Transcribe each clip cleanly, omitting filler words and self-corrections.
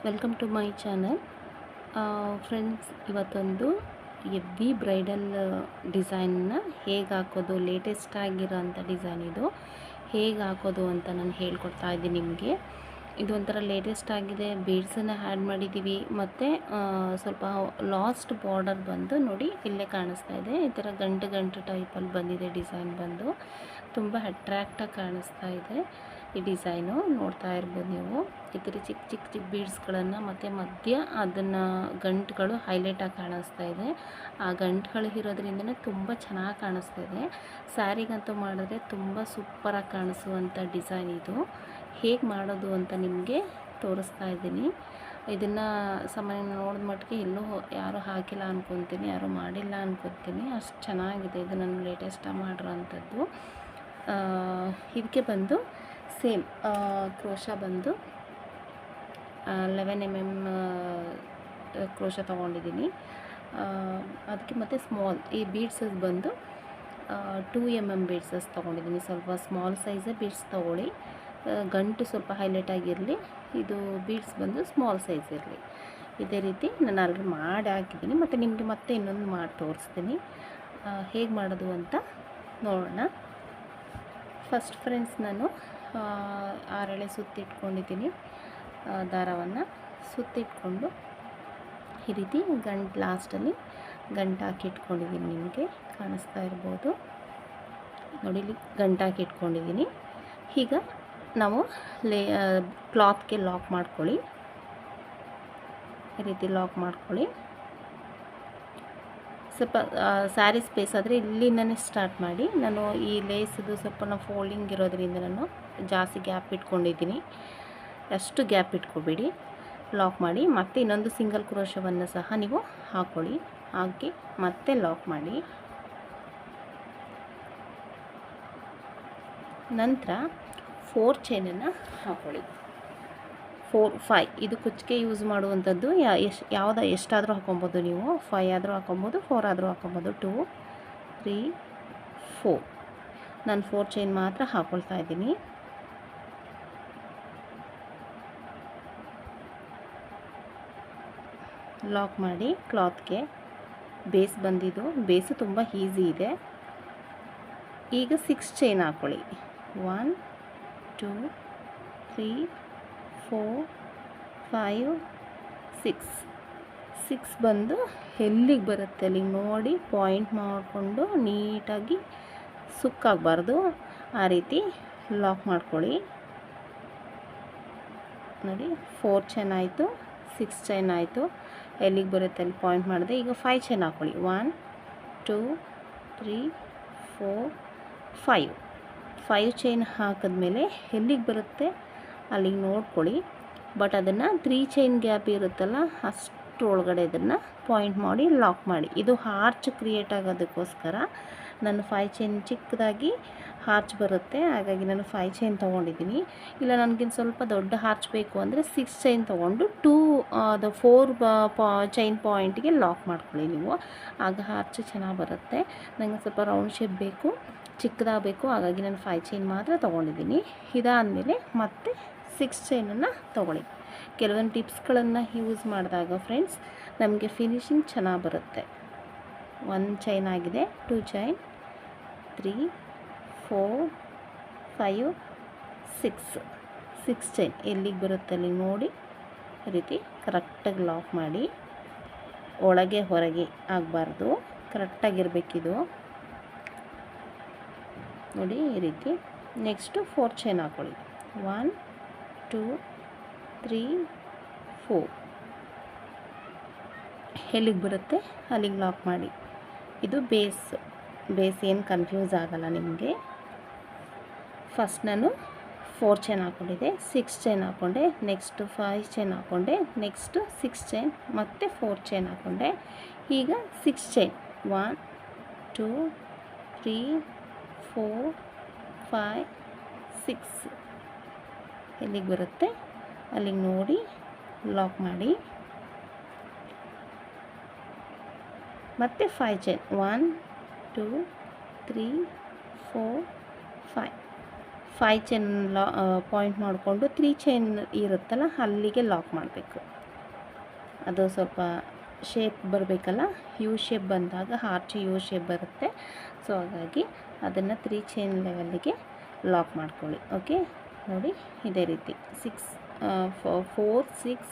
Welcome to my channel. Friends, ಇವತ್ತೊಂದು ಎವ್ವಿ bridal ಡಿಸೈನ್ನ ಹೇಗೆ ಹಾಕೋದು, ಲೇಟೆಸ್ಟ್ ಆಗಿರೋಂಥ ಡಿಸೈನ್ ಇದು ಹೇಗೆ ಹಾಕೋದು ಅಂತ ನಾನು ಹೇಳ್ಕೊಡ್ತಾ ಇದ್ದೀನಿ ನಿಮಗೆ. ಇದು ಒಂಥರ ಲೇಟೆಸ್ಟ್ ಆಗಿದೆ. ಬೀಡ್ಸನ್ನು ಆ್ಯಡ್ ಮಾಡಿದ್ದೀವಿ ಮತ್ತು ಸ್ವಲ್ಪ ಲಾಸ್ಟ್ ಬಾರ್ಡರ್ ಬಂದು ನೋಡಿ ಇಲ್ಲೇ ಕಾಣಿಸ್ತಾ ಇದೆ. ಈ ಥರ ಗಂಟು ಗಂಟು ಟೈಪಲ್ಲಿ ಬಂದಿದೆ. ಡಿಸೈನ್ ಬಂದು ತುಂಬ ಅಟ್ರ್ಯಾಕ್ಟಾಗಿ ಕಾಣಿಸ್ತಾ ಇದೆ. ಈ ಡಿಸೈನು ನೋಡ್ತಾ ಇರ್ಬೋದು ನೀವು. ಈ ಥರ ಚಿಕ್ಕ ಚಿಕ್ಕ ಚಿಕ್ಕ ಬೀಡ್ಸ್ಗಳನ್ನು ಮತ್ತು ಮಧ್ಯ ಅದನ್ನು ಗಂಟುಗಳು ಹೈಲೈಟಾಗಿ ಕಾಣಿಸ್ತಾ ಇದೆ. ಆ ಗಂಟುಗಳು ಇರೋದ್ರಿಂದನೇ ತುಂಬ ಚೆನ್ನಾಗಿ ಕಾಣಿಸ್ತಾ ಇದೆ. ಸ್ಯಾರಿಗಂತೂ ಮಾಡಿದ್ರೆ ತುಂಬ ಸೂಪರಾಗಿ ಕಾಣಿಸುವಂಥ ಡಿಸೈನ್ ಇದು. ಹೇಗೆ ಮಾಡೋದು ಅಂತ ನಿಮಗೆ ತೋರಿಸ್ತಾ ಇದ್ದೀನಿ. ಇದನ್ನು ಸಾಮಾನ್ಯ ನೋಡಿದ ಮಟ್ಟಿಗೆ ಎಲ್ಲೂ ಯಾರೂ ಹಾಕಿಲ್ಲ ಅಂದ್ಕೊತೀನಿ, ಯಾರೂ ಮಾಡಿಲ್ಲ ಅಂದ್ಕೊತೀನಿ. ಅಷ್ಟು ಚೆನ್ನಾಗಿದೆ. ಇದು ನಾನು ಲೇಟೆಸ್ಟಾಗಿ ಮಾಡಿರೋ ಅಂಥದ್ದು. ಇದಕ್ಕೆ ಬಂದು ಸೇಮ್ ಕ್ರೋಶ ಬಂದು 11 mm ಕ್ರೋಶ ತೊಗೊಂಡಿದ್ದೀನಿ. ಅದಕ್ಕೆ ಮತ್ತು ಸ್ಮಾಲ್ ಈ ಬೀಡ್ಸಸ್ ಬಂದು 2 mm ಬೀಡ್ಸಸ್ ತೊಗೊಂಡಿದ್ದೀನಿ. ಸ್ವಲ್ಪ ಸ್ಮಾಲ್ ಸೈಜೇ ಬೀಡ್ಸ್ ತೊಗೊಳ್ಳಿ. ಗಂಟು ಸ್ವಲ್ಪ ಹೈಲೈಟ್ ಆಗಿರಲಿ. ಇದು ಬೀಡ್ಸ್ ಬಂದು ಸ್ಮಾಲ್ ಸೈಜ್ ಇರಲಿ. ಇದೇ ರೀತಿ ನಾನು ಆಲ್ರೆಡಿ ಮಾಡಿ ಹಾಕಿದ್ದೀನಿ. ಮತ್ತು ನಿಮಗೆ ಮತ್ತೆ ಇನ್ನೊಂದು ಮಾಡಿ ತೋರಿಸ್ತೀನಿ ಹೇಗೆ ಮಾಡೋದು ಅಂತ ನೋಡೋಣ. ಫಸ್ಟ್ ಫ್ರೆಂಡ್ಸ್, ನಾನು 6 ಎಳೆ ಸುತ್ತಿಟ್ಕೊಂಡಿದ್ದೀನಿ. ದಾರವನ್ನು ಸುತ್ತಿಟ್ಕೊಂಡು ಈ ರೀತಿ ಗಂಟು ಲಾಸ್ಟಲ್ಲಿ ಗಂಟು ಹಾಕಿ ಇಟ್ಕೊಂಡಿದ್ದೀನಿ. ನಿಮಗೆ ಕಾಣಿಸ್ತಾ ಇರ್ಬೋದು ನೋಡಿ, ಇಲ್ಲಿ ಗಂಟು ಹಾಕಿ ಇಟ್ಕೊಂಡಿದ್ದೀನಿ. ಈಗ ನಾವು ಕ್ಲಾತ್ಗೆ ಲಾಕ್ ಮಾಡ್ಕೊಳ್ಳಿ. ಈ ರೀತಿ ಲಾಕ್ ಮಾಡ್ಕೊಳ್ಳಿ. ಸ್ವಲ್ಪ ಸ್ಯಾರಿ ಸ್ಪೇಸ್ ಆದರೆ ಇಲ್ಲಿಂದನೇ ಸ್ಟಾರ್ಟ್ ಮಾಡಿ. ನಾನು ಈ ಲೇಸದು ಸ್ವಲ್ಪ ಫೋಲ್ಡಿಂಗ್ ಇರೋದ್ರಿಂದ ನಾನು ಜಾಸ್ತಿ ಗ್ಯಾಪ್ ಇಟ್ಕೊಂಡಿದ್ದೀನಿ. ಅಷ್ಟು ಗ್ಯಾಪ್ ಇಟ್ಕೊಬೇಡಿ. ಲಾಕ್ ಮಾಡಿ ಮತ್ತೆ ಇನ್ನೊಂದು ಸಿಂಗಲ್ ಕ್ರೋಶವನ್ನು ಸಹ ನೀವು ಹಾಕ್ಕೊಳ್ಳಿ. ಹಾಕಿ ಮತ್ತೆ ಲಾಕ್ ಮಾಡಿ. ನಂತರ 4 ಚೈನನ್ನು ಹಾಕ್ಕೊಳ್ಳಿ. 4, 5 ಇದು ಕುಚ್ಚಿಗೆ ಯೂಸ್ ಮಾಡುವಂಥದ್ದು. ಎಷ್ಟಾದರೂ ಹಾಕೊಬೋದು ನೀವು. 5 ಆದರೂ ಹಾಕೊಬೋದು, 4 ಆದರೂ ಹಾಕೊಬೋದು. 2, 3, 4 ನಾನು 4 ಚೈನ್ ಮಾತ್ರ ಹಾಕ್ಕೊಳ್ತಾ ಇದ್ದೀನಿ. ಲಾಕ್ ಮಾಡಿ. ಕ್ಲಾತ್ಗೆ ಬೇಸ್ ಬಂದಿದ್ದು, ಬೇಸು ತುಂಬ ಈಸಿ ಇದೆ. ಈಗ 6 ಚೈನ್ ಹಾಕ್ಕೊಳ್ಳಿ. 1, 2, 3, 4, 5, 6 ಬಂದು ಎಲ್ಲಿಗೆ ಬರುತ್ತೆ ಅಲ್ಲಿಗೆ ನೋಡಿ ಪಾಯಿಂಟ್ ಮಾಡಿಕೊಂಡು ನೀಟಾಗಿ ಸುಕ್ಕಾಗಬಾರ್ದು. ಆ ರೀತಿ ಲಾಕ್ ಮಾಡ್ಕೊಳ್ಳಿ. ನೋಡಿ, 4 ಚೈನ್ ಆಯಿತು, 6 ಚೈನ್ ಆಯಿತು. ಎಲ್ಲಿಗೆ ಬರುತ್ತೆ ಅಲ್ಲಿ ಪಾಯಿಂಟ್ ಮಾಡಿದೆ. ಈಗ 5 ಚೈನ್ ಹಾಕ್ಕೊಳ್ಳಿ. 1, 2, 3, 4, 5 ಚೈನ್ ಹಾಕಿದ್ಮೇಲೆ ಎಲ್ಲಿಗೆ ಬರುತ್ತೆ ಅಲ್ಲಿಗೆ ನೋಡ್ಕೊಳ್ಳಿ. ಬಟ್ ಅದನ್ನು 3 ಚೈನ್ ಗ್ಯಾಪ್ ಇರುತ್ತಲ್ಲ ಅಷ್ಟರೊಳಗಡೆ ಇದನ್ನು ಪಾಯಿಂಟ್ ಮಾಡಿ ಲಾಕ್ ಮಾಡಿ. ಇದು ಆರ್ಚ್ ಕ್ರಿಯೇಟ್ ಆಗೋದಕ್ಕೋಸ್ಕರ ನಾನು 5 ಚೈನ್ ಚಿಕ್ಕದಾಗಿ ಆರ್ಚ್ ಬರುತ್ತೆ, ಹಾಗಾಗಿ ನಾನು 5 ಚೈನ್ ತೊಗೊಂಡಿದ್ದೀನಿ. ಇಲ್ಲ ನನಗಿನ್ನು ಸ್ವಲ್ಪ ದೊಡ್ಡ ಆರ್ಚ್ ಬೇಕು ಅಂದರೆ 6 ಚೈನ್ ತೊಗೊಂಡು 4 ಚೈನ್ ಪಾಯಿಂಟಿಗೆ ಲಾಕ್ ಮಾಡ್ಕೊಳ್ಳಿ ನೀವು. ಆಗ ಆರ್ಚ್ ಚೆನ್ನಾಗಿ ಬರುತ್ತೆ. ನನಗೆ ಸ್ವಲ್ಪ ರೌಂಡ್ ಶೇಪ್ ಬೇಕು, ಚಿಕ್ಕದಾಗಬೇಕು, ಹಾಗಾಗಿ ನಾನು 5 ಚೈನ್ ಮಾತ್ರ ತೊಗೊಂಡಿದ್ದೀನಿ. ಇದಾದಮೇಲೆ ಮತ್ತೆ 6 ಚೈನನ್ನು ತೊಗೊಳ್ಳಿ. ಕೆಲವೊಂದು ಟಿಪ್ಸ್ಗಳನ್ನು ಯೂಸ್ ಮಾಡಿದಾಗ ಫ್ರೆಂಡ್ಸ್ ನಮಗೆ ಫಿನಿಶಿಂಗ್ ಚೆನ್ನಾಗಿ ಬರುತ್ತೆ. 1 ಚೈನ್ ಆಗಿದೆ, 2 ಚೈನ್, 3, 4, 5, 6 ಚೈನ್ ಎಲ್ಲಿಗೆ ಬರುತ್ತೆ ಅಲ್ಲಿ ನೋಡಿ ಈ ರೀತಿ ಕರೆಕ್ಟಾಗಿ ಲಾಕ್ ಮಾಡಿ. ಒಳಗೆ ಹೊರಗೆ ಆಗಬಾರ್ದು, ಕರೆಕ್ಟಾಗಿರಬೇಕಿದು ನೋಡಿ ಈ ರೀತಿ. ನೆಕ್ಸ್ಟು 4 ಚೈನ್ ಹಾಕ್ಕೊಳ್ಳಿ. 1, 2, 3, 4 ಎಲ್ಲಿಗೆ ಬರುತ್ತೆ ಅಲ್ಲಿಗೆ ಲಾಕ್ ಮಾಡಿ. ಇದು ಬೇಸ್ ಏನು ಕನ್ಫ್ಯೂಸ್ ಆಗಲ್ಲ ನಿಮಗೆ. ಫಸ್ಟ್ ನಾನು 4 ಚೈನ್ ಹಾಕ್ಕೊಂಡಿದ್ದೆ, 6 ಚೈನ್ ಹಾಕ್ಕೊಂಡೆ, ನೆಕ್ಸ್ಟು 5 ಚೈನ್ ಹಾಕ್ಕೊಂಡೆ, ನೆಕ್ಸ್ಟು 6 ಚೈನ್ ಮತ್ತು 4 ಚೈನ್ ಹಾಕ್ಕೊಂಡೆ. ಈಗ 6 ಚೈನ್ 1, 2, 3, 4, 5, 6 ಎಲ್ಲಿಗೆ ಬರುತ್ತೆ ಅಲ್ಲಿಗೆ ನೋಡಿ ಲಾಕ್ ಮಾಡಿ. ಮತ್ತು 5 ಚೈನ್ 1, 2, 3, 4, 5 5 ಚೈನ್ ಪಾಯಿಂಟ್ ಮಾಡಿಕೊಂಡು 3 ಚೈನ್ ಇರುತ್ತಲ್ಲ ಅಲ್ಲಿಗೆ ಲಾಕ್ ಮಾಡಬೇಕು. ಅದು ಸ್ವಲ್ಪ ಶೇಪ್ ಬರಬೇಕಲ್ಲ, ಯು ಶೇಪ್ ಬಂದಾಗ ಆರ್ಚ್ ಯು ಶೇಪ್ ಬರುತ್ತೆ. ಸೊ ಹಾಗಾಗಿ ಅದನ್ನು 3 ಚೈನ್ ಲೆವೆಲ್ಲಿಗೆ ಲಾಕ್ ಮಾಡ್ಕೊಳ್ಳಿ. ಓಕೆ, ನೋಡಿ ಇದೇ ರೀತಿ 4 6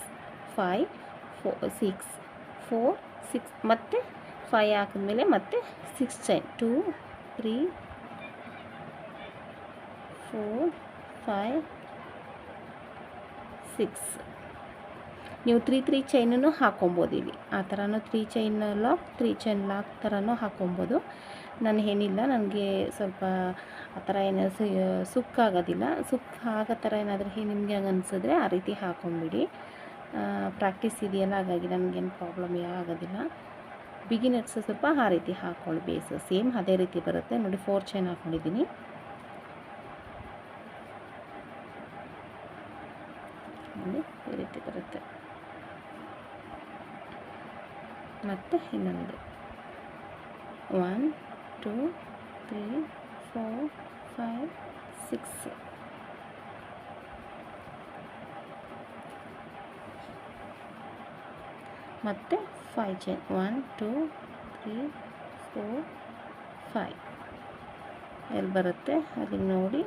5 6 4 6 ಮತ್ತು 5 ಹಾಕಿದ್ಮೇಲೆ ಮತ್ತೆ 6 ಚೈನ್ 2 3 4 5 6. ನೀವು 3 ಚೈನನ್ನು ಹಾಕೊಬೋದು. ಇಲ್ಲಿ ಆ ಥರನೂ 3 ಚೈನ್ ಲಾಕ್ ಥರನೂ ಹಾಕೊಬೋದು. ನಾನು ಏನಿಲ್ಲ, ನನಗೆ ಸ್ವಲ್ಪ ಆ ಥರ ಏನಾದ್ರು ಸುಕ್ಕಾಗೋದಿಲ್ಲ. ಆಗೋ ಥರ ಏನಾದರೂ ನಿಮಗೆ ಹಂಗೆ ಅನಿಸಿದ್ರೆ ಆ ರೀತಿ ಹಾಕೊಂಬಿಡಿ. ಪ್ರಾಕ್ಟೀಸ್ ಇದೆಯಲ್ಲ, ಹಾಗಾಗಿ ನನಗೇನು ಪ್ರಾಬ್ಲಮ್ ಆಗೋದಿಲ್ಲ. ಬಿಗಿನರ್ಸು ಸ್ವಲ್ಪ ಆ ರೀತಿ ಹಾಕ್ಕೊಳ್ಳಿ. ಬೇಸು ಸೇಮ್ ಅದೇ ರೀತಿ ಬರುತ್ತೆ. ನೋಡಿ 4 ಚೈನ್ ಹಾಕ್ಕೊಂಡಿದ್ದೀನಿ. ಈ ರೀತಿ ಬರುತ್ತೆ. ಮತ್ತು ಇನ್ನೊಂದು 1 2 3 4 5 6 ಮತ್ತು 5 ಚೈನ್ 1 2 3 4 5 ಎಲ್ಲಿ ಬರುತ್ತೆ ಅಲ್ಲಿ ನೋಡಿ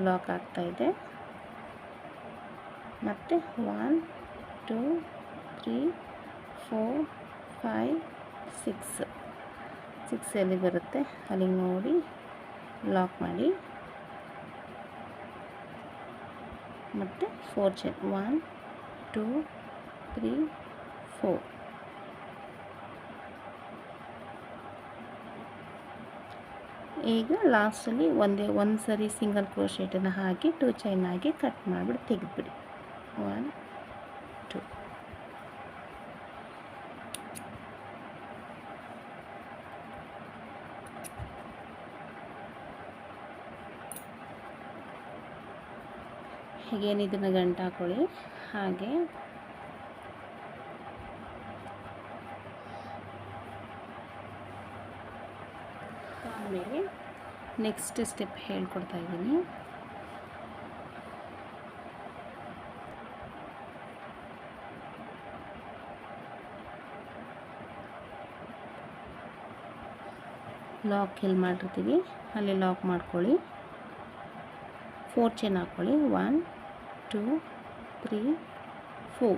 ಲಾಕ್ ಆಗ್ತಾಯಿದೆ. ಮತ್ತು 1 2 3 4 5 6 ಎಲ್ಲಿ ಬರುತ್ತೆ ಅಲ್ಲಿ ನೋಡಿ ಲಾಕ್ ಮಾಡಿ. ಮತ್ತು 4 ಚೈನ್ 1 2 3 4. ಈಗ ಲಾಸ್ಟಲ್ಲಿ ಒಂದು ಸರಿ ಸಿಂಗಲ್ ಕ್ರೋಶೆಟನ್ನು ಹಾಕಿ 2 ಚೈನ್ ಹಾಕಿ ಕಟ್ ಮಾಡಿಬಿಟ್ಟು ತೆಗೆದುಬಿಡಿ. 1 2. ಹೀಗೇನು ಇದನ್ನು ಗಂಟು ಹಾಕೊಳ್ಳಿ. ಹಾಗೆ ಆಮೇಲೆ ನೆಕ್ಸ್ಟ್ ಸ್ಟೆಪ್ ಹೇಳ್ಕೊಡ್ತಾ ಇದ್ದೀನಿ. ಲಾಕ್ ಎಲ್ಲಿ ಮಾಡಿರ್ತೀವಿ ಅಲ್ಲಿ ಲಾಕ್ ಮಾಡ್ಕೊಳ್ಳಿ. 4 ಚೈನ್ ಹಾಕ್ಕೊಳ್ಳಿ. 1 2 3 4.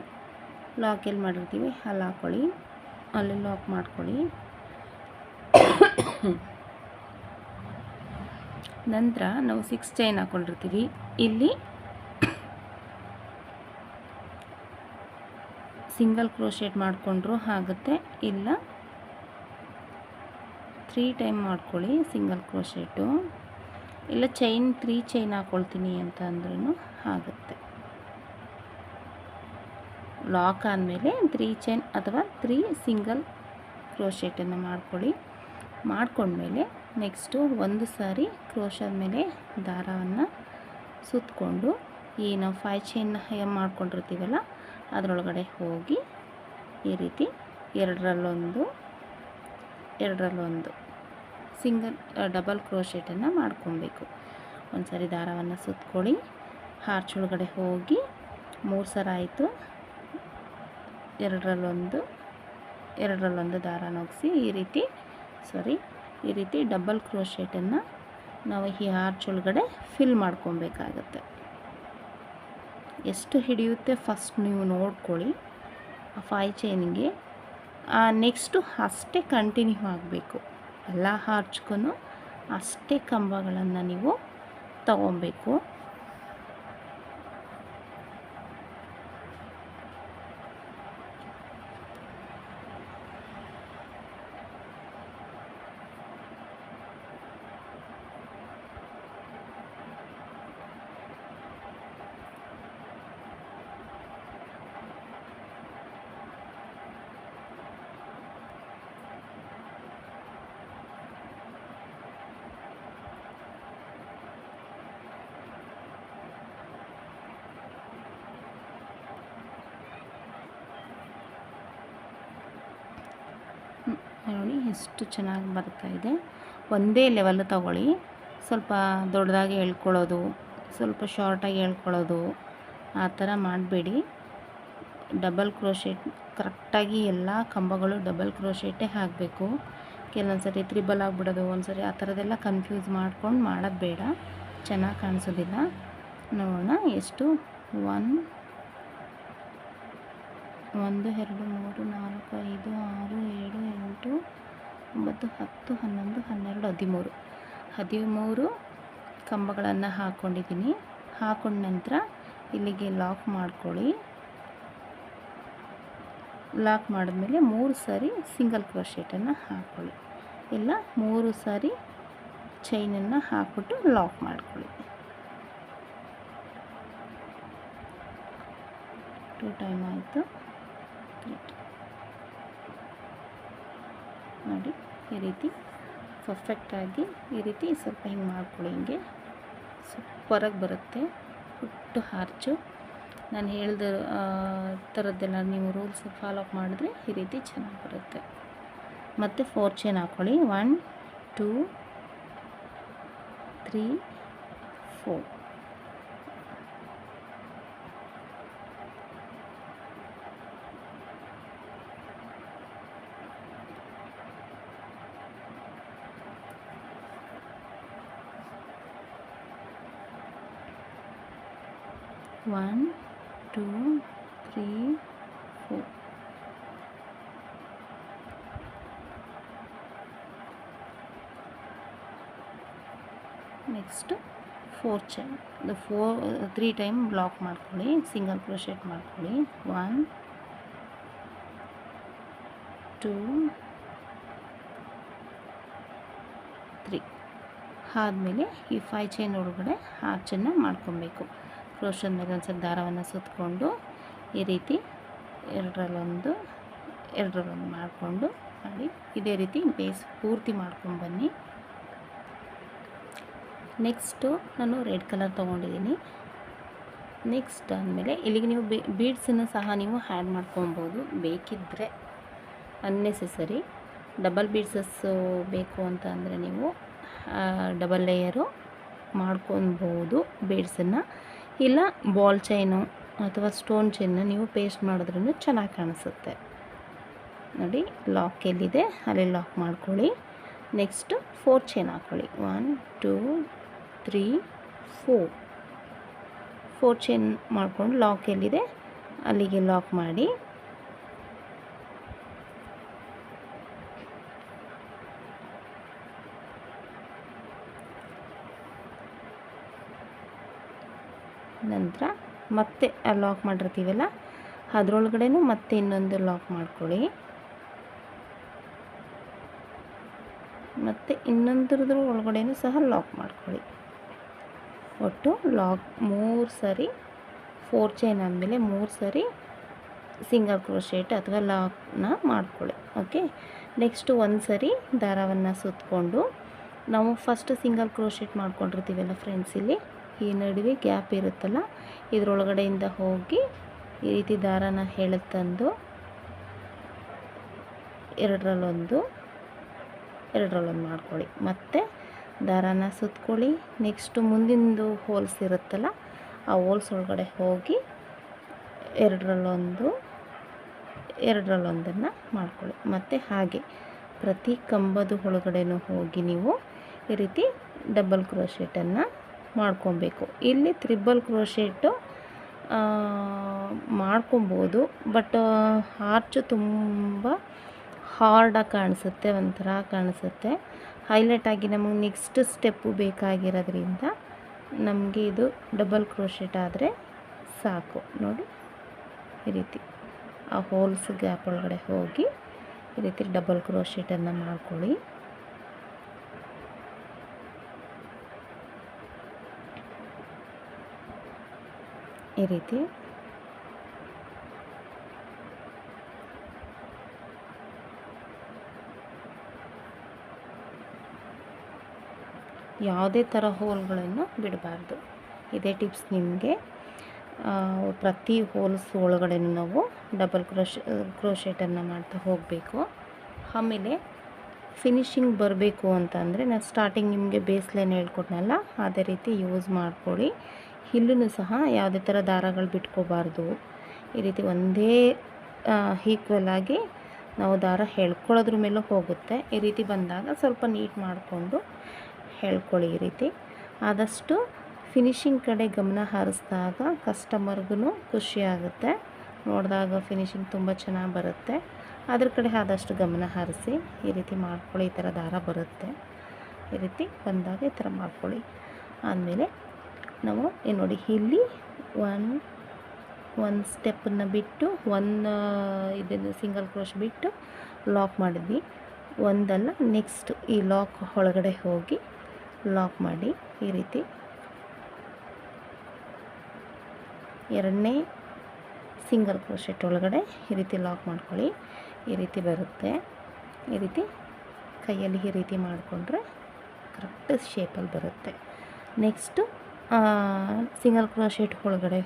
ಲಾಕ್ ಎಲ್ಲಿ ಮಾಡಿರ್ತೀವಿ ಅಲ್ಲಿ ಹಾಕ್ಕೊಳ್ಳಿ, ಅಲ್ಲಿ ಲಾಕ್ ಮಾಡ್ಕೊಳ್ಳಿ. ನಂತರ ನಾವು 6 ಚೈನ್ ಹಾಕ್ಕೊಂಡಿರ್ತೀವಿ. ಇಲ್ಲಿ ಸಿಂಗಲ್ ಕ್ರೋಶೆಟ್ ಮಾಡಿಕೊಂಡ್ರೂ ಆಗುತ್ತೆ, ಇಲ್ಲ 3 ಟೈಮ್ ಮಾಡ್ಕೊಳ್ಳಿ ಸಿಂಗಲ್ ಕ್ರೋಶೆಟು, ಇಲ್ಲ 3 ಚೈನ್ ಹಾಕ್ಕೊಳ್ತೀನಿ ಅಂತ ಅಂದ್ರೂ ಆಗುತ್ತೆ. ಲಾಕ್ ಆದಮೇಲೆ 3 ಚೈನ್ ಅಥವಾ 3 ಸಿಂಗಲ್ ಕ್ರೋಶೆಟನ್ನು ಮಾಡ್ಕೊಳ್ಳಿ. ಮಾಡ್ಕೊಂಡ್ಮೇಲೆ ನೆಕ್ಸ್ಟು ಒಂದು ಸಾರಿ ಕ್ರೋಶದ ಮೇಲೆ ದಾರವನ್ನು ಸುತ್ತಕೊಂಡು ಈ ನಾವು 5 ಚೈನ್ ಮಾಡ್ಕೊಂಡಿರ್ತೀವಲ್ಲ ಅದರೊಳಗಡೆ ಹೋಗಿ ಈ ರೀತಿ ಎರಡರಲ್ಲೊಂದು ಸಿಂಗಲ್ ಡಬಲ್ ಕ್ರೋಶೆಟನ್ನು ಮಾಡ್ಕೊಬೇಕು. ಒಂದು ಸಾರಿ ದಾರವನ್ನು ಸುತ್ತಕೊಳ್ಳಿ, ಆರ್ಚ್ ಒಳಗಡೆ ಹೋಗಿ 3 ಸರ ಆಯಿತು. ಎರಡರಲ್ಲೊಂದು ದಾರ ನುಗ್ಸಿ ಈ ರೀತಿ ಡಬಲ್ ಕ್ರೋಶೆಟನ್ನು ನಾವು ಈ ಆರ್ಚ್ ಒಳಗಡೆ ಫಿಲ್ ಮಾಡ್ಕೊಬೇಕಾಗತ್ತೆ. ಎಷ್ಟು ಹಿಡಿಯುತ್ತೆ ಫಸ್ಟ್ ನೀವು ನೋಡ್ಕೊಳ್ಳಿ. 5 ಚೈನಿಗೆ ನೆಕ್ಸ್ಟು ಅಷ್ಟೇ ಕಂಟಿನ್ಯೂ ಆಗಬೇಕು. ಎಲ್ಲ ಆರ್ಚ್ಗೂ ಅಷ್ಟೇ ಕಂಬಗಳನ್ನು ನೀವು ತಗೊಬೇಕು. ನೋಡಿ ಎಷ್ಟು ಚೆನ್ನಾಗಿ ಬರ್ತಾಯಿದೆ. ಒಂದೇ ಲೆವೆಲ್ ತಗೊಳ್ಳಿ. ಸ್ವಲ್ಪ ದೊಡ್ಡದಾಗಿ ಎಳ್ಕೊಳ್ಳೋದು, ಸ್ವಲ್ಪ ಶಾರ್ಟಾಗಿ ಎಳ್ಕೊಳ್ಳೋದು, ಆ ಥರ ಮಾಡಬೇಡಿ. ಡಬಲ್ ಕ್ರೋಶೆಟ್ ಕರೆಕ್ಟಾಗಿ ಎಲ್ಲ ಕಂಬಗಳು ಡಬಲ್ ಕ್ರೋಶೆಟ್ಟೇ ಹಾಕಬೇಕು. ಕೆಲವೊಂದು ಸರಿ ತ್ರಿಬಲ್ ಆಗಿಬಿಡೋದು, ಒಂದು ಸರಿ ಆ ಥರದ್ದೆಲ್ಲ ಕನ್ಫ್ಯೂಸ್ ಮಾಡ್ಕೊಂಡು ಮಾಡೋದು ಬೇಡ, ಚೆನ್ನಾಗಿ ಕಾಣಿಸೋದಿಲ್ಲ. ನೋಡೋಣ ಎಷ್ಟು 1 2 3 4 5 6 7 8 9 10 11 12 13 ಕಂಬಗಳನ್ನು ಹಾಕ್ಕೊಂಡಿದ್ದೀನಿ. ಹಾಕೊಂಡ ನಂತರ ಇಲ್ಲಿಗೆ ಲಾಕ್ ಮಾಡ್ಕೊಳ್ಳಿ. ಲಾಕ್ ಮಾಡಿದ್ಮೇಲೆ 3 ಸಾರಿ ಸಿಂಗಲ್ ಕ್ರೋಶೆಟನ್ನು ಹಾಕ್ಕೊಳ್ಳಿ, ಇಲ್ಲ 3 ಸಾರಿ ಚೈನನ್ನು ಹಾಕ್ಬಿಟ್ಟು ಲಾಕ್ ಮಾಡ್ಕೊಳ್ಳಿ. 2 ಟೈಮ್ ಆಯಿತು. ನೋಡಿ ಈ ರೀತಿ ಪರ್ಫೆಕ್ಟಾಗಿ ಈ ರೀತಿ ಸ್ವಲ್ಪ ಹಿಂಗೆ ಮಾಡ್ಕೊಳ್ಳಿ. ಹಿಂಗೆ ಸೂಪರಾಗಿ ಬರುತ್ತೆ, ಪುಟ್ಟ ಆರ್ಚು. ನಾನು ಹೇಳಿದ ಥರದ್ದೆಲ್ಲ ನೀವು ರೂಲ್ಸ್ ಫಾಲೋ ಅಪ್ ಮಾಡಿದ್ರೆ ಈ ರೀತಿ ಚೆನ್ನಾಗಿ ಬರುತ್ತೆ. ಮತ್ತು 4 ಚೈನ್ ಹಾಕ್ಕೊಳ್ಳಿ. 1 2 3 4. One, 2, 3, 4. Next 4 chain, 3 time block ಮಾಡ್ಕೊಳ್ಳಿ, ಸಿಂಗಲ್ ಕ್ರೋಶೆಟ್ ಮಾಡ್ಕೊಳ್ಳಿ. 1 2 3 ಆದಮೇಲೆ ಈ 5 ಚೈನ್ ಒಳಗಡೆ ಆರ್ಚನ್ನು ಮಾಡ್ಕೊಬೇಕು. ಕ್ರೋಶದ ಮೇಲೆ ಒಂದು ಸ್ವಲ್ಪ ದಾರವನ್ನು ಸುತ್ತಕೊಂಡು ಈ ರೀತಿ ಎರಡರಲ್ಲೊಂದು ಮಾಡಿಕೊಂಡು ಮಾಡಿ ಇದೇ ರೀತಿ ಬೇಸ್ ಪೂರ್ತಿ ಮಾಡ್ಕೊಂಡ್ಬನ್ನಿ. ನೆಕ್ಸ್ಟು ನಾನು ರೆಡ್ ಕಲರ್ ತೊಗೊಂಡಿದ್ದೀನಿ. ನೆಕ್ಸ್ಟ್ ಆದಮೇಲೆ ಇಲ್ಲಿಗೆ ನೀವು ಬೀಡ್ಸನ್ನು ಸಹ ನೀವು ಆ್ಯಡ್ ಮಾಡ್ಕೊಬೋದು ಬೇಕಿದ್ದರೆ. ಅನ್ನೆಸೆಸರಿ ಡಬಲ್ ಬೀಡ್ಸಸ್ಸು ಬೇಕು ಅಂತ ಅಂದರೆ ನೀವು ಡಬಲ್ ಲೇಯರು ಮಾಡ್ಕೊಬೋದು ಬೀಡ್ಸನ್ನು, ಇಲ್ಲ ಬಾಲ್ ಚೈನು ಅಥವಾ ಸ್ಟೋನ್ ಚೈನ್ನ ನೀವು ಪೇಸ್ಟ್ ಮಾಡಿದ್ರೂ ಚೆನ್ನಾಗಿ ಕಾಣಿಸುತ್ತೆ. ನೋಡಿ ಲಾಕ್ ಎಲ್ಲಿದೆ ಅಲ್ಲಿ ಲಾಕ್ ಮಾಡ್ಕೊಳ್ಳಿ. ನೆಕ್ಸ್ಟ್ 4 ಚೈನ್ ಹಾಕ್ಕೊಳ್ಳಿ. 1 2 3 4 ಚೈನ್ ಮಾಡ್ಕೊಂಡು ಲಾಕ್ ಎಲ್ಲಿದೆ ಅಲ್ಲಿಗೆ ಲಾಕ್ ಮಾಡಿ. ನಂತರ ಮತ್ತೆ ಲಾಕ್ ಮಾಡಿರ್ತೀವಲ್ಲ ಅದರೊಳಗಡೆನೂ ಮತ್ತೆ ಇನ್ನೊಂದು ಲಾಕ್ ಮಾಡ್ಕೊಳ್ಳಿ. ಮತ್ತು ಇನ್ನೊಂದರದ್ರ ಒಳಗಡೆನೂ ಸಹ ಲಾಕ್ ಮಾಡ್ಕೊಳ್ಳಿ. ಒಟ್ಟು ಲಾಕ್ 3 ಸರಿ 4 ಚೈನ್ ಆದಮೇಲೆ 3 ಸರಿ ಸಿಂಗಲ್ ಕ್ರೋಶೆಟ್ ಅಥವಾ ಲಾಕ್ನ ಮಾಡ್ಕೊಳ್ಳಿ. ಓಕೆ, ನೆಕ್ಸ್ಟು ಒಂದು ಸರಿ ದಾರವನ್ನು ಸುತ್ತಕೊಂಡು ನಾವು ಫಸ್ಟ್ ಸಿಂಗಲ್ ಕ್ರೋಶೆಟ್ ಮಾಡ್ಕೊಂಡಿರ್ತೀವಲ್ಲ ಫ್ರೆಂಡ್ಸ್, ಇಲ್ಲಿ ಈ ನಡುವೆ ಗ್ಯಾಪ್ ಇರುತ್ತಲ್ಲ ಇದರೊಳಗಡೆಯಿಂದ ಹೋಗಿ ಈ ರೀತಿ ದಾರನ ಎಳೆದು ಎರಡರಲ್ಲೊಂದು ಮಾಡ್ಕೊಳ್ಳಿ. ಮತ್ತು ದಾರನ ಸುತ್ಕೊಳ್ಳಿ. ನೆಕ್ಸ್ಟು ಮುಂದಿಂದು ಹೋಲ್ಸ್ ಇರುತ್ತಲ್ಲ ಆ ಹೋಲ್ಸ್ ಒಳಗಡೆ ಹೋಗಿ ಎರಡರಲ್ಲೊಂದನ್ನು ಮಾಡ್ಕೊಳ್ಳಿ. ಮತ್ತು ಹಾಗೆ ಪ್ರತಿ ಕಂಬದ ಒಳಗಡೆನೂ ಹೋಗಿ ನೀವು ಈ ರೀತಿ ಡಬಲ್ ಕ್ರೋಶೆಟನ್ನು ಮಾಡ್ಕೊಬೇಕು. ಇಲ್ಲಿ ತ್ರಿಬಲ್ ಕ್ರೋಶೆಟ್ಟು ಮಾಡ್ಕೊಬೋದು, ಬಟ್ ಆರ್ಚು ತುಂಬ ಹಾರ್ಡಾಗಿ ಕಾಣಿಸುತ್ತೆ, ಒಂಥರ ಕಾಣಿಸುತ್ತೆ. ಹೈಲೈಟಾಗಿ ನಮಗೆ ನೆಕ್ಸ್ಟ್ ಸ್ಟೆಪ್ಪು ಬೇಕಾಗಿರೋದ್ರಿಂದ ನಮಗೆ ಇದು ಡಬಲ್ ಕ್ರೋಶೆಟ್ ಆದರೆ ಸಾಕು. ನೋಡಿ ಈ ರೀತಿ ಆ ಹೋಲ್ಸ್ ಗ್ಯಾಪ್ ಒಳಗಡೆ ಹೋಗಿ ಈ ರೀತಿ ಡಬಲ್ ಕ್ರೋಶೆಟನ್ನು ಮಾಡ್ಕೊಳ್ಳಿ. ಈ ರೀತಿ ಯಾವುದೇ ಥರ ಹೋಲ್ಗಳನ್ನು ಬಿಡಬಾರ್ದು. ಇದೇ ಟಿಪ್ಸ್ ನಿಮಗೆ. ಪ್ರತಿ ಹೋಲ್ಸ್ ಒಳಗಡೆನೂ ನಾವು ಡಬಲ್ ಕ್ರೋಶೆಟನ್ನು ಮಾಡ್ತಾ ಹೋಗಬೇಕು. ಆಮೇಲೆ ಫಿನಿಶಿಂಗ್ ಬರಬೇಕು ಅಂತಂದರೆ ನಾನು ಸ್ಟಾರ್ಟಿಂಗ್ ನಿಮಗೆ ಬೇಸ್ ಲೈನ್ ಹೇಳ್ಕೊಟ್ನಲ್ಲ ಅದೇ ರೀತಿ ಯೂಸ್ ಮಾಡ್ಕೊಳ್ಳಿ. ಇಲ್ಲೂ ಸಹ ಯಾವುದೇ ಥರ ದಾರಗಳು ಬಿಟ್ಕೋಬಾರ್ದು. ಈ ರೀತಿ ಒಂದೇ ಈಕ್ವಲ್ ಆಗಿ ನಾವು ದಾರ ಎಳ್ಕೊಳ್ಳೋದ್ರ ಮೇಲೂ ಹೋಗುತ್ತೆ. ಈ ರೀತಿ ಬಂದಾಗ ಸ್ವಲ್ಪ ನೀಟ್ ಮಾಡಿಕೊಂಡು ಹೇಳ್ಕೊಳ್ಳಿ. ಈ ರೀತಿ ಆದಷ್ಟು ಫಿನಿಶಿಂಗ್ ಕಡೆ ಗಮನ ಹರಿಸಿದಾಗ ಕಸ್ಟಮರ್ಗೂ ಖುಷಿಯಾಗುತ್ತೆ. ನೋಡಿದಾಗ ಫಿನಿಶಿಂಗ್ ತುಂಬ ಚೆನ್ನಾಗಿ ಬರುತ್ತೆ. ಅದ್ರ ಕಡೆ ಆದಷ್ಟು ಗಮನ ಹರಿಸಿ ಈ ರೀತಿ ಮಾಡ್ಕೊಳ್ಳಿ. ಈ ಥರ ದಾರ ಬರುತ್ತೆ. ಈ ರೀತಿ ಬಂದಾಗ ಈ ಥರ ಮಾಡ್ಕೊಳ್ಳಿ. ಆದಮೇಲೆ ನಾವು ನೋಡಿ ಇಲ್ಲಿ ಒಂದು ಸ್ಟೆಪ್ಪನ್ನು ಬಿಟ್ಟು ಇದನ್ನು ಸಿಂಗಲ್ ಕ್ರೋಶ್ ಬಿಟ್ಟು ಲಾಕ್ ಮಾಡಿದ್ವಿ. ಒಂದಲ್ಲ ನೆಕ್ಸ್ಟ್ ಈ ಲಾಕ್ ಒಳಗಡೆ ಹೋಗಿ ಲಾಕ್ ಮಾಡಿ ಈ ರೀತಿ ಎರಡನೇ ಸಿಂಗಲ್ ಕ್ರೋಶೆಟ್ ಒಳಗಡೆ ಈ ರೀತಿ ಲಾಕ್ ಮಾಡ್ಕೊಳ್ಳಿ. ಈ ರೀತಿ ಬರುತ್ತೆ. ಈ ರೀತಿ ಕೈಯಲ್ಲಿ ಈ ರೀತಿ ಮಾಡಿಕೊಂಡ್ರೆ ಕರೆಕ್ಟ್ ಶೇಪಲ್ಲಿ ಬರುತ್ತೆ. ನೆಕ್ಸ್ಟು ಸಿಂಗಲ್ ಕ್ರೋಶೆಟ್ ಒಳಗಡೆ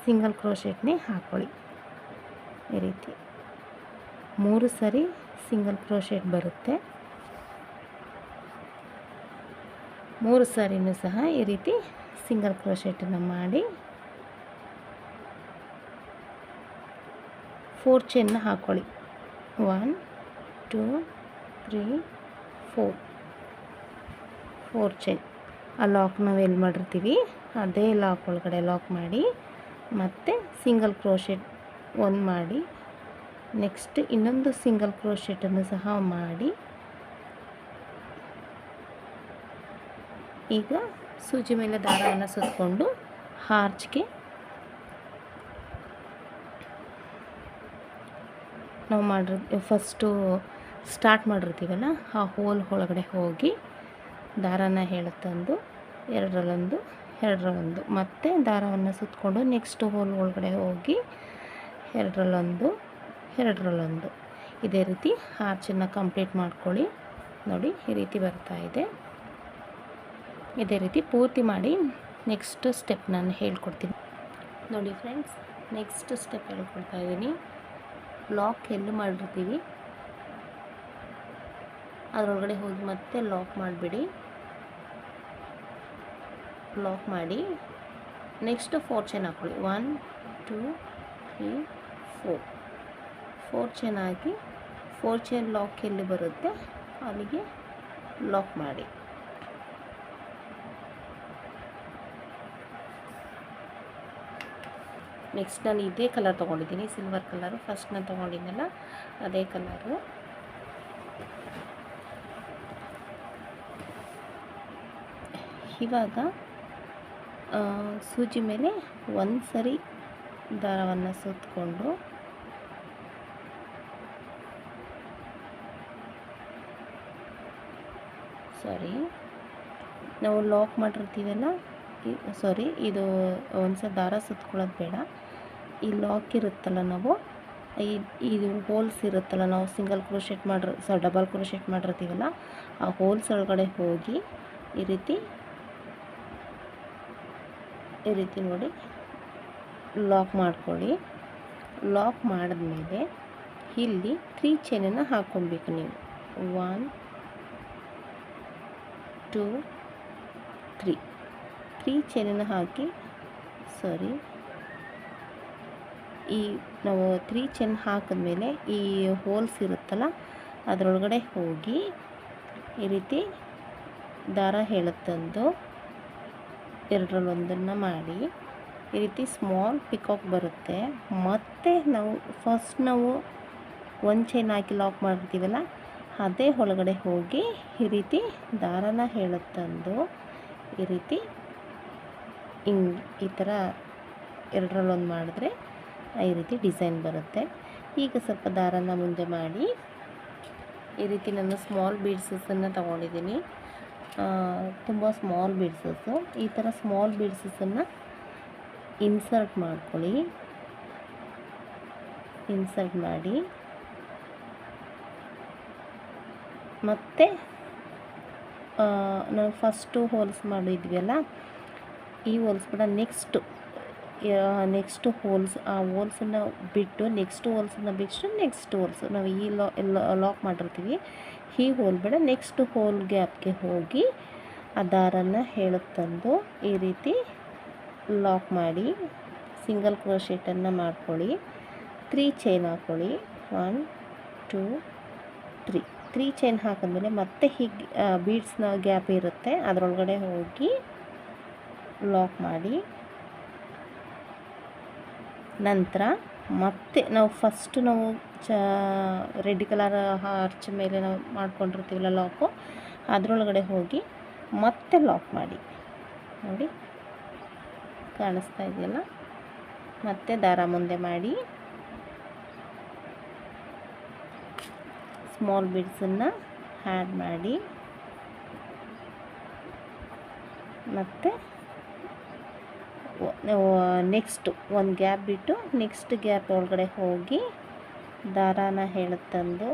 ಸಿಂಗಲ್ ಕ್ರೋಶೆಟ್ನೇ ಹಾಕ್ಕೊಳ್ಳಿ. ಈ ರೀತಿ 3 ಸರಿ ಸಿಂಗಲ್ ಕ್ರೋಶೆಟ್ ಬರುತ್ತೆ. 3 ಸಾರಿನೂ ಸಹ ಈ ರೀತಿ ಸಿಂಗಲ್ ಕ್ರೋಶೆಟನ್ನು ಮಾಡಿ 4 ಚೈನ್ನ ಹಾಕ್ಕೊಳ್ಳಿ. 1 2 3 4 ಚೈನ್. ಆ ಲಾಕ್ ನಾವು ಎಲ್ಲಿ ಮಾಡಿರ್ತೀವಿ ಅದೇ ಲಾಕ್ ಒಳಗಡೆ ಲಾಕ್ ಮಾಡಿ ಮತ್ತು ಸಿಂಗಲ್ ಕ್ರೋಶೆಟ್ 1 ಮಾಡಿ ನೆಕ್ಸ್ಟ್ ಇನ್ನೊಂದು ಸಿಂಗಲ್ ಕ್ರೋಶೆಟನ್ನು ಸಹ ಮಾಡಿ ಈಗ ಸೂಜಿ ಮೇಲೆ ದಾರವನ್ನು ಸುತ್ತಕೊಂಡು ಆರ್ಚ್ಗೆ ನಾವು ಫಸ್ಟು ಸ್ಟಾರ್ಟ್ ಮಾಡಿರ್ತೀವಲ್ಲ ಆ ಹೋಲ್ ಒಳಗಡೆ ಹೋಗಿ ದಾರನ ಎಳೆತಂದು ಎರಡರಲ್ಲೊಂದು ಮತ್ತೆ ದಾರವನ್ನು ಸುತ್ತಕೊಂಡು ನೆಕ್ಸ್ಟ್ ಹೋಲ್ ಒಳಗಡೆ ಹೋಗಿ ಎರಡರಲ್ಲೊಂದು ಇದೇ ರೀತಿ ಆರ್ಚನ್ನು ಕಂಪ್ಲೀಟ್ ಮಾಡ್ಕೊಳ್ಳಿ. ನೋಡಿ ಈ ರೀತಿ ಬರ್ತಾ ಇದೆ. ಇದೇ ರೀತಿ ಪೂರ್ತಿ ಮಾಡಿ ನೆಕ್ಸ್ಟ್ ಸ್ಟೆಪ್ ನಾನು ಹೇಳ್ಕೊಡ್ತೀನಿ. ನೋಡಿ ಫ್ರೆಂಡ್ಸ್, ನೆಕ್ಸ್ಟ್ ಸ್ಟೆಪ್ ಹೇಳ್ಕೊಡ್ತಾ ಇದ್ದೀನಿ. ಲಾಕ್ ಎಲ್ಲಿ ಮಾಡಿರ್ತೀವಿ ಅದರೊಳಗಡೆ ಹೋಗಿ ಮತ್ತೆ ಲಾಕ್ ಮಾಡಿಬಿಡಿ. ಲಾಕ್ ಮಾಡಿ ನೆಕ್ಸ್ಟ್ 4 ಚೈನ್ ಹಾಕ್ಕೊಳ್ಳಿ. 1 2 3 4 ಚೈನ್ ಹಾಕಿ 4 ಚೈನ್ ಲಾಕ್ ಎಲ್ಲಿ ಬರುತ್ತೆ ಅಲ್ಲಿಗೆ ಲಾಕ್ ಮಾಡಿ. ನೆಕ್ಸ್ಟ್ ನಾನು ಇದೇ ಕಲರ್ ತೊಗೊಂಡಿದ್ದೀನಿ, ಸಿಲ್ವರ್ ಕಲರು. ಫಸ್ಟ್ ನಾನು ತೊಗೊಂಡಿದ್ದೆನಲ್ಲ ಅದೇ ಕಲರು. ಇವಾಗ ಸೂಜಿ ಮೇಲೆ ಒಂದು ಸರಿ ದಾರವನ್ನು ಸುತ್ತಕೊಂಡು ನಾವು ಲಾಕ್ ಮಾಡಿರ್ತೀವಲ್ಲ, ಇದು ಒಂದ್ಸರಿ ದಾರ ಸುತ್ಕೊಳ್ಳೋದು ಬೇಡ. ಈ ಲಾಕ್ ಇರುತ್ತಲ್ಲ, ನಾವು ಇದು ಹೋಲ್ಸ್ ಇರುತ್ತಲ್ಲ, ನಾವು ಸಿಂಗಲ್ ಕ್ರೋಶೆಟ್ ಡಬಲ್ ಕ್ರೋಶೆಟ್ ಮಾಡಿರ್ತೀವಲ್ಲ ಆ ಹೋಲ್ಸ್ ಒಳಗಡೆ ಹೋಗಿ ಈ ರೀತಿ ನೋಡಿ ಲಾಕ್ ಮಾಡ್ಕೊಳ್ಳಿ. ಲಾಕ್ ಮಾಡಿದ್ಮೇಲೆ ಇಲ್ಲಿ 3 ಚೈನನ್ನು ಹಾಕ್ಕೊಬೇಕು ನೀವು. 1 2 3 ಚೈನನ್ನು ಹಾಕಿ ಈ ನಾವು 3 ಚೈನ್ ಹಾಕಿದ್ಮೇಲೆ ಈ ಹೋಲ್ಸ್ ಇರುತ್ತಲ್ಲ ಅದರೊಳಗಡೆ ಹೋಗಿ ಈ ರೀತಿ ದಾರ ಎಳೆತಂದು ಎರಡರಲ್ಲೊಂದನ್ನು ಮಾಡಿ ಈ ರೀತಿ ಸ್ಮಾಲ್ ಪಿಕಾಕ್ ಬರುತ್ತೆ. ಮತ್ತು ನಾವು ನಾವು 1 ಚೈನ್ ಹಾಕಿ ಲಾಕ್ ಮಾಡಿರ್ತೀವಲ್ಲ ಅದೇ ಒಳಗಡೆ ಹೋಗಿ ಈ ರೀತಿ ದಾರನ ಎಳೆತಂದು ಈ ರೀತಿ ಈ ಥರ ಎರಡರಲ್ಲೊಂದು ಮಾಡಿದ್ರೆ ಈ ರೀತಿ ಡಿಸೈನ್ ಬರುತ್ತೆ. ಈಗ ಸ್ವಲ್ಪ ದಾರನ ಮುಂದೆ ಮಾಡಿ ಈ ರೀತಿ ನಾನು ಸ್ಮಾಲ್ ಬೀಡ್ಸನ್ನು ತಗೊಂಡಿದ್ದೀನಿ. ತುಂಬ ಸ್ಮಾಲ್ ಬೀಡ್ಸಸ್ಸು. ಈ ಥರ ಸ್ಮಾಲ್ ಬೀಡ್ಸನ್ನು ಇನ್ಸರ್ಟ್ ಮಾಡ್ಕೊಳ್ಳಿ. ಇನ್ಸರ್ಟ್ ಮಾಡಿ ಮತ್ತು ನಾವು ಫಸ್ಟು ಹೋಲ್ಸ್ ಮಾಡಿದ್ವಲ್ಲ ಈ ಹೋಲ್ಸ್ ಕೂಡ ನೆಕ್ಸ್ಟ್ ಹೋಲ್ಸ್, ಆ ಹೋಲ್ಸನ್ನು ಬಿಟ್ಟು ನೆಕ್ಸ್ಟ್ ಹೋಲ್ಸನ್ನು ಬಿಟ್ಟು ನೆಕ್ಸ್ಟ್ ಹೋಲ್ಸ್ ನಾವು ಈ ಲಾಕ್ ಮಾಡಿರ್ತೀವಿ ಹೀಗೆ ಹೋಲ್ಬೇಡ, ನೆಕ್ಸ್ಟ್ ಹೋಲ್ ಗ್ಯಾಪ್ಗೆ ಹೋಗಿ ಆ ದಾರನ ತಂದು ಈ ರೀತಿ ಲಾಕ್ ಮಾಡಿ ಸಿಂಗಲ್ ಕ್ರೋಶೆಟನ್ನು ಮಾಡ್ಕೊಳ್ಳಿ. 3 ಚೈನ್ ಹಾಕ್ಕೊಳ್ಳಿ. 1 2 3 ಚೈನ್ ಹಾಕಿದ್ಮೇಲೆ ಮತ್ತೆ ಹೀಗೆ ಬೀಡ್ಸ್ನ ಗ್ಯಾಪ್ ಇರುತ್ತೆ, ಅದರೊಳಗಡೆ ಹೋಗಿ ಲಾಕ್ ಮಾಡಿ. ನಂತರ ಮತ್ತೆ ನಾವು ಫಸ್ಟು ನಾವು ರೆಡ್ ಕಲರ್ ಆರ್ಚ್ ಮೇಲೆ ನಾವು ಮಾಡ್ಕೊಂಡಿರ್ತೀವಲ್ಲ ಲಾಕು, ಅದರೊಳಗಡೆ ಹೋಗಿ ಮತ್ತೆ ಲಾಕ್ ಮಾಡಿ. ನೋಡಿ ಕಾಣಿಸ್ತಾ ಇದೆಯಲ್ಲ. ಮತ್ತೆ ದಾರ ಮುಂದೆ ಮಾಡಿ ಸ್ಮಾಲ್ ಬೀಡ್ಸನ್ನು ಆ್ಯಡ್ ಮಾಡಿ ಮತ್ತು ನೆಕ್ಸ್ಟು ಒಂದು ಗ್ಯಾಪ್ ಬಿಟ್ಟು ನೆಕ್ಸ್ಟ್ ಗ್ಯಾಪ್ ಒಳಗಡೆ ಹೋಗಿ ದಾರಾನ ತಂದು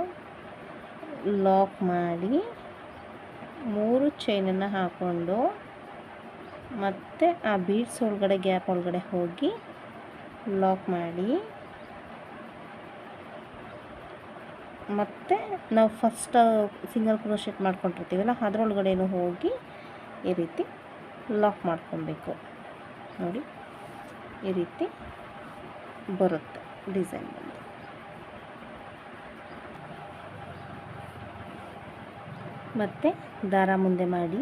ಲಾಕ್ ಮಾಡಿ 3 ಚೈನನ್ನು ಹಾಕ್ಕೊಂಡು ಮತ್ತು ಆ ಬೀಡ್ಸ್ ಒಳಗಡೆ ಗ್ಯಾಪ್ ಒಳಗಡೆ ಹೋಗಿ ಲಾಕ್ ಮಾಡಿ ಮತ್ತು ನಾವು ಫಸ್ಟ್ ಸಿಂಗಲ್ ಕ್ರೋಶೆಟ್ ಮಾಡ್ಕೊಂಡಿರ್ತೀವಲ್ಲ ಅದರೊಳಗಡೆನೂ ಹೋಗಿ ಈ ರೀತಿ ಲಾಕ್ ಮಾಡ್ಕೊಬೇಕು. ನೋಡಿ ಈ ರೀತಿ ಬರುತ್ತೆ ಡಿಸೈನ್ ಬಂದು. ಮತ್ತು ದಾರ ಮುಂದೆ ಮಾಡಿ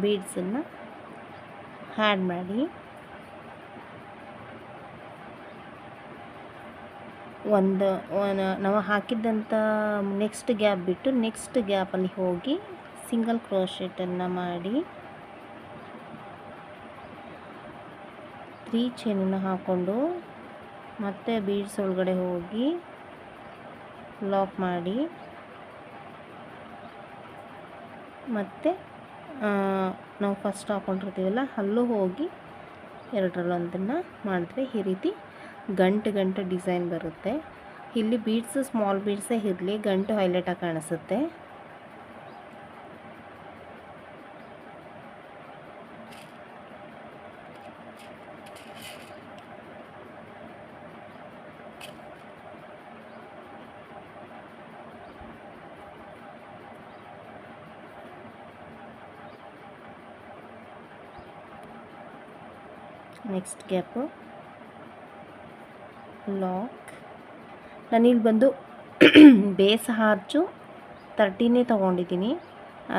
ಬೀಡ್ಸನ್ನು ಆ್ಯಡ್ ಮಾಡಿ ನಾವು ಹಾಕಿದ್ದಂಥ ನೆಕ್ಸ್ಟ್ ಗ್ಯಾಪ್ ಬಿಟ್ಟು ನೆಕ್ಸ್ಟ್ ಗ್ಯಾಪಲ್ಲಿ ಹೋಗಿ ಸಿಂಗಲ್ ಕ್ರೋಶೆಟನ್ನು ಮಾಡಿ 3 ಚೈನನ್ನು ಹಾಕ್ಕೊಂಡು ಮತ್ತೆ ಬೀಡ್ಸ್ ಒಳಗಡೆ ಹೋಗಿ ಲಾಕ್ ಮಾಡಿ ಮತ್ತು ನಾವು ಫಸ್ಟ್ ಹಾಕ್ಕೊಂಡಿರ್ತೀವಲ್ಲ ಅಲ್ಲೂ ಹೋಗಿ ಎರಡರಲ್ಲೊಂದನ್ನು ಮಾಡಿದ್ರೆ ಈ ರೀತಿ ಗಂಟು ಡಿಸೈನ್ ಬರುತ್ತೆ. ಇಲ್ಲಿ ಬೀಡ್ಸ್ ಸ್ಮಾಲ್ ಬೀಡ್ಸೇ ಇರಲಿ, ಗಂಟು ಹೈಲೈಟಾಗಿ ಕಾಣಿಸುತ್ತೆ. Next gap lock. ನಾನಿಲ್ಲಿ ಬಂದು ಬೇಸ್ ಆರ್ಚು 13 ತೊಗೊಂಡಿದ್ದೀನಿ,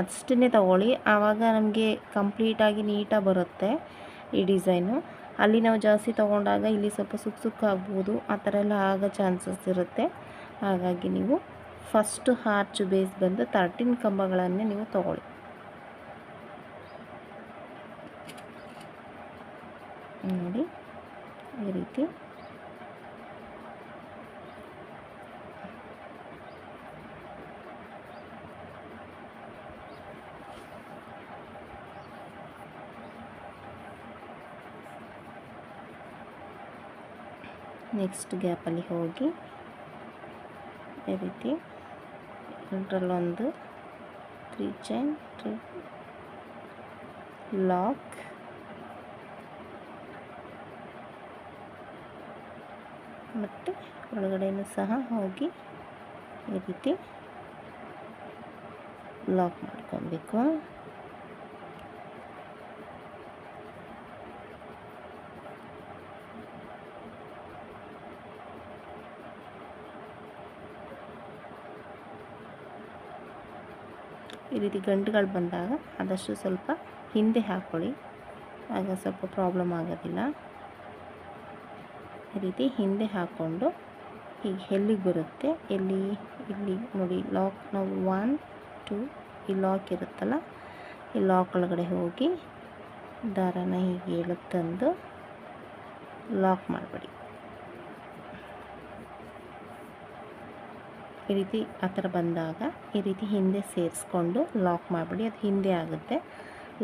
ಅಷ್ಟನ್ನೇ ತೊಗೊಳ್ಳಿ, ಆವಾಗ ನಮಗೆ ಕಂಪ್ಲೀಟಾಗಿ ನೀಟಾಗಿ ಬರುತ್ತೆ ಈ ಡಿಸೈನು. ಅಲ್ಲಿ ನಾವು ಜಾಸ್ತಿ ತೊಗೊಂಡಾಗ ಇಲ್ಲಿ ಸ್ವಲ್ಪ ಸುಕ್ಕಾಗ್ಬೋದು, ಆ ಥರ ಎಲ್ಲ ಆಗೋ ಚಾನ್ಸಸ್ ಇರುತ್ತೆ. ಹಾಗಾಗಿ ನೀವು ಫಸ್ಟು ಆರ್ಚು ಬೇಸ್ ಬಂದು 13 ಕಂಬಗಳನ್ನೇ ನೀವು ತೊಗೊಳ್ಳಿ. ನೋಡಿ ಈ ರೀತಿ ನೆಕ್ಸ್ಟ್ ಗ್ಯಾಪಲ್ಲಿ ಹೋಗಿ ಈ ರೀತಿ ಇದರಲ್ಲೊಂದು 3 ಚೈನ್ 3 ಲಾಕ್ ಮತ್ತು ಒಳಗಡೆಯೂ ಸಹ ಹೋಗಿ ಈ ರೀತಿ ಲಾಕ್ ಮಾಡ್ಕೊಬೇಕು. ಈ ರೀತಿ ಗಂಟುಗಳು ಬಂದಾಗ ಆದಷ್ಟು ಸ್ವಲ್ಪ ಹಿಂದೆ ಹಾಕ್ಕೊಳ್ಳಿ, ಆಗ ಸ್ವಲ್ಪ ಪ್ರಾಬ್ಲಮ್ ಆಗೋದಿಲ್ಲ. ಈ ರೀತಿ ಹಿಂದೆ ಹಾಕ್ಕೊಂಡು ಈಗ ಎಲ್ಲಿಗೆ ಬರುತ್ತೆ, ಇಲ್ಲಿ ನೋಡಿ ಲಾಕ್, ನಾವು 1 2 ಈ ಲಾಕ್ ಇರುತ್ತಲ್ಲ, ಈ ಲಾಕ್ ಒಳಗಡೆ ಹೋಗಿ ದಾರಾನ ಹೀಗೆ ತಂದು ಲಾಕ್ ಮಾಡಬೇಡಿ. ಈ ರೀತಿ ಆ ಥರ ಬಂದಾಗ ಈ ರೀತಿ ಹಿಂದೆ ಸೇರಿಸ್ಕೊಂಡು ಲಾಕ್ ಮಾಡಿಬಿಡಿ, ಅದು ಹಿಂದೆ ಆಗುತ್ತೆ.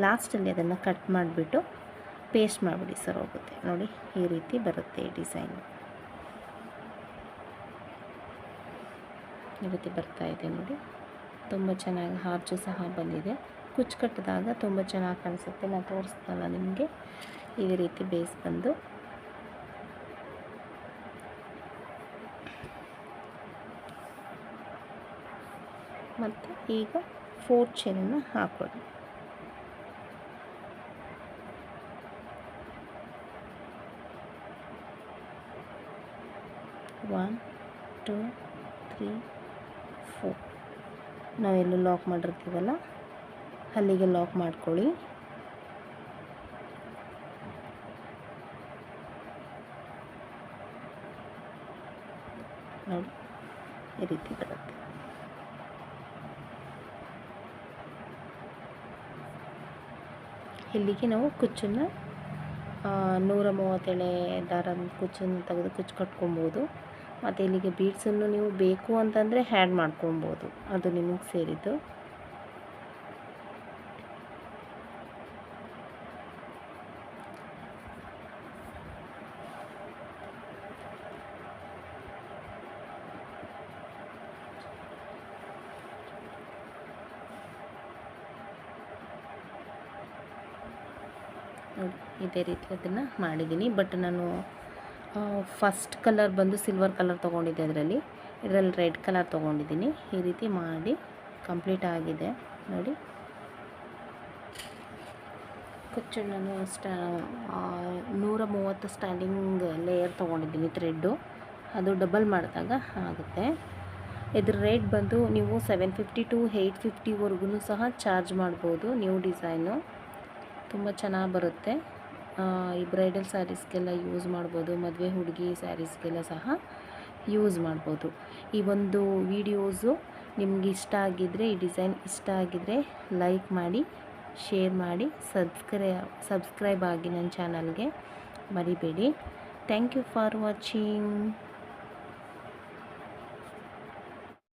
ಲಾಸ್ಟಲ್ಲಿ ಅದನ್ನು ಕಟ್ ಮಾಡಿಬಿಟ್ಟು ಪೇಸ್ಟ್ ಮಾಡಿಬಿಡಿ, ಸರ್ ಹೋಗುತ್ತೆ. ನೋಡಿ ಈ ರೀತಿ ಬರುತ್ತೆ ಈ ಡಿಸೈನು. ಈ ರೀತಿ ಬರ್ತಾ ಇದೆ ನೋಡಿ, ತುಂಬ ಚೆನ್ನಾಗಿ ಆರ್ಚು ಸಹ ಬಂದಿದೆ. ಕುಚ್ಚು ಕಟ್ಟಿದಾಗ ತುಂಬ ಚೆನ್ನಾಗಿ ಕಾಣಿಸುತ್ತೆ. ನಾನು ತೋರಿಸ್ದಲ್ಲ ನಿಮಗೆ, ಈ ರೀತಿ ಬೇಸ್ ಬಂದು ಮತ್ತು ಈಗ 4th ಚೈನನ್ನು ಹಾಕೊಳ್ಳಿ. ಒನ್ 2 3 4 ನಾವೆಲ್ಲೂ ಲಾಕ್ ಮಾಡಿರ್ತೀವಲ್ಲ ಅಲ್ಲಿಗೆ ಲಾಕ್ ಮಾಡ್ಕೊಳ್ಳಿ. ನೋಡಿ ಈ ರೀತಿ ಬರುತ್ತೆ. ಇಲ್ಲಿಗೆ ನಾವು ಕುಚ್ಚನ್ನು 137 ದಾರದ ಕುಚ್ಚನ್ನು ತೆಗೆದು ಕುಚ್ಚು ಕಟ್ಕೊಬೋದು. ಮತ್ತು ಇಲ್ಲಿಗೆ ಬೀಡ್ಸನ್ನು ನೀವು ಬೇಕು ಅಂತಂದರೆ ಹ್ಯಾಡ್ ಮಾಡ್ಕೊಬೋದು, ಅದು ನಿಮಗೆ ಸೇರಿದ್ದು. ನೋಡಿ ಇದೇ ರೀತಿ ಅದನ್ನು ಮಾಡಿದ್ದೀನಿ. ಬಟ್ ನಾನು ಫಸ್ಟ್ ಕಲರ್ ಬಂದು ಸಿಲ್ವರ್ ಕಲರ್ ತೊಗೊಂಡಿದ್ದೆ, ಇದರಲ್ಲಿ ರೆಡ್ ಕಲರ್ ತೊಗೊಂಡಿದ್ದೀನಿ. ಈ ರೀತಿ ಮಾಡಿ ಕಂಪ್ಲೀಟ್ ಆಗಿದೆ ನೋಡಿ. ಕುಚ್ಚು ನಾನು 130 ಸ್ಟ್ಯಾಂಡಿಂಗ್ ಲೇಯರ್ ತೊಗೊಂಡಿದ್ದೀನಿ ಥ್ರೆಡ್ಡು, ಅದು ಡಬಲ್ ಮಾಡಿದಾಗ ಆಗುತ್ತೆ. ಇದ್ರ ರೇಟ್ ಬಂದು ನೀವು 750 to 850ವರೆಗೂ ಸಹ ಚಾರ್ಜ್ ಮಾಡ್ಬೋದು. ನ್ಯೂ ಡಿಸೈನು ತುಂಬ ಚೆನ್ನಾಗಿ ಬರುತ್ತೆ. ಈ ಬ್ರೈಡಲ್ ಸ್ಯಾರೀಸ್ಗೆಲ್ಲ ಯೂಸ್ ಮಾಡ್ಬೋದು, ಮದುವೆ ಹುಡುಗಿ ಸ್ಯಾರೀಸ್ಗೆಲ್ಲ ಸಹ ಯೂಸ್ ಮಾಡ್ಬೋದು. ಈ ಒಂದು ವಿಡಿಯೋಸು ನಿಮ್ಗೆ ಇಷ್ಟ ಆಗಿದ್ದರೆ, ಈ ಡಿಸೈನ್ ಇಷ್ಟ ಆಗಿದ್ದರೆ ಲೈಕ್ ಮಾಡಿ, ಶೇರ್ ಮಾಡಿ, ಸಬ್ಸ್ಕ್ರೈಬ್ ಆಗಿ ನನ್ನ ಚಾನಲ್ಗೆ ಮರಿಬೇಡಿ. Thank you for watching.